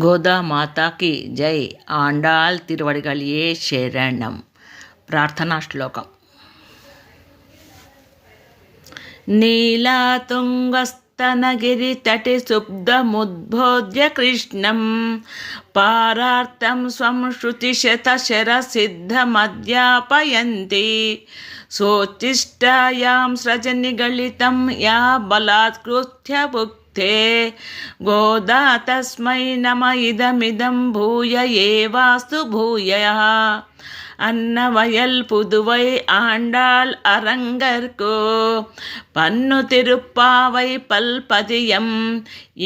గోదా మాతాకి జై. ఆండాళ్ తిరువడిగళియే శరణం. ప్రార్థనా శ్లోకం. నీలాతుంగస్తనగిరితటి శుబ్దముద్బోధ్య కృష్ణం పారార్థం స్వం శృతిశతశరసిద్ధమధ్యాపయంతి సోత్తిష్టాయాం సృజనిగళితం యా బలాత్కృత్య భుక్తే గోదా తస్మై నమ ఇదమిదం భూయ ఏవాస్తు భూయః. అన్నవయల్ పుదువై ఆండాళ్ அரங்கற்கு பன்னு திருப்பாவை பல்பதியம்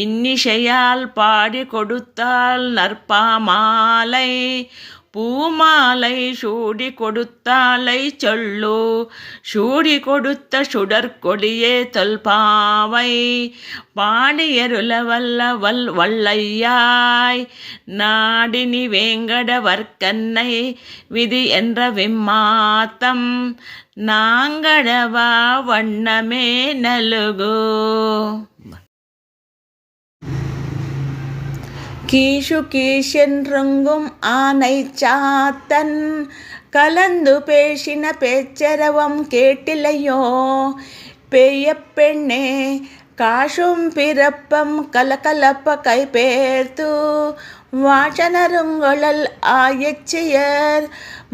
இன்னிசையால் பாடி கொடுத்தாள் நற்பாமாலை பூமாலை சூடி கொடுத்தாளை சொல்லு சூடி கொடுத்த சுடற்கொடியே தொல்பாவை பாடியருளவல்ல வல்லையாய் நாடினி வேங்கடவர்க்கன்னை விதி என்ற விம்மாத்தம் நாங்கடவா வண்ணமே நலுகு. கீஷு கீஷென்றுங்கும் ஆனை சாத்தன் கலந்து பேசின பேச்சரவம் கேட்டிலையோ பேய பெண்ணே காஷும் பிறப்பம் கலகலப்ப கைபேர்த்து வாசனருங்குழல் ஆயச்சியர்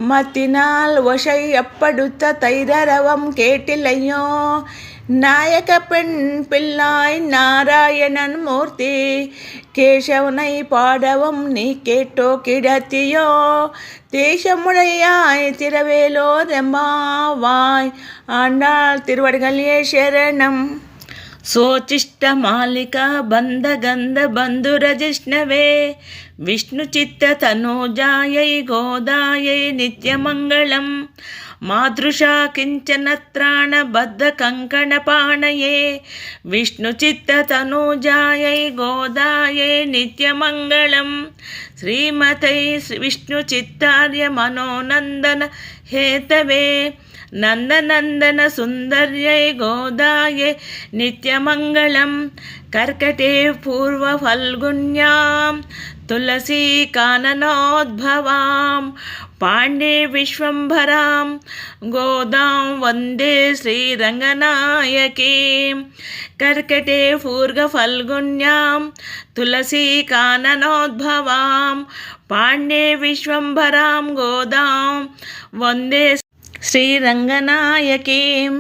மத்தினால் ஒசையப்படுத்த தைரரவம் கேட்டிலையோ நாயக பெண் பிள்ளாய் நாராயணன் மூர்த்தி கேசவனை பாடவும் நீ கேட்டோ கிடத்தியோ தேசமுடையாய் திரவேலோ ரெம்பாவாய். ஆண்டாள் திருவடிகளே శరణం. సోచిష్ట మాలిక బంధగంధ బంధురజిష్ణవే విష్ణు చిత్త తనూజాయై గోదాయై నిత్యమంగళం మాతృషా కించన త్రాణ బద్ధ కంకణ పాణయే విష్ణు చిత్త తనూజాయై గోదాయై నిత్యమంగళం శ్రీమతై విష్ణు చిత్తార్య మనోనందన హేతవే నందనందన సుందర్యై గోదాయే నిత్యమంగళం కర్కటే పూర్వ ఫల్గుణ్యాం తులసీ కాననోద్భవాం పాండే విశ్వంభరాం గోదాం వందే శ్రీరంగనాయకీం. కర్కటే పూర్వ ఫల్గుణ్యాం తులసీ కాననోద్భవాం పాండే విశ్వంభరాం గోదాం వందే శ్రీరంగనాయకీం.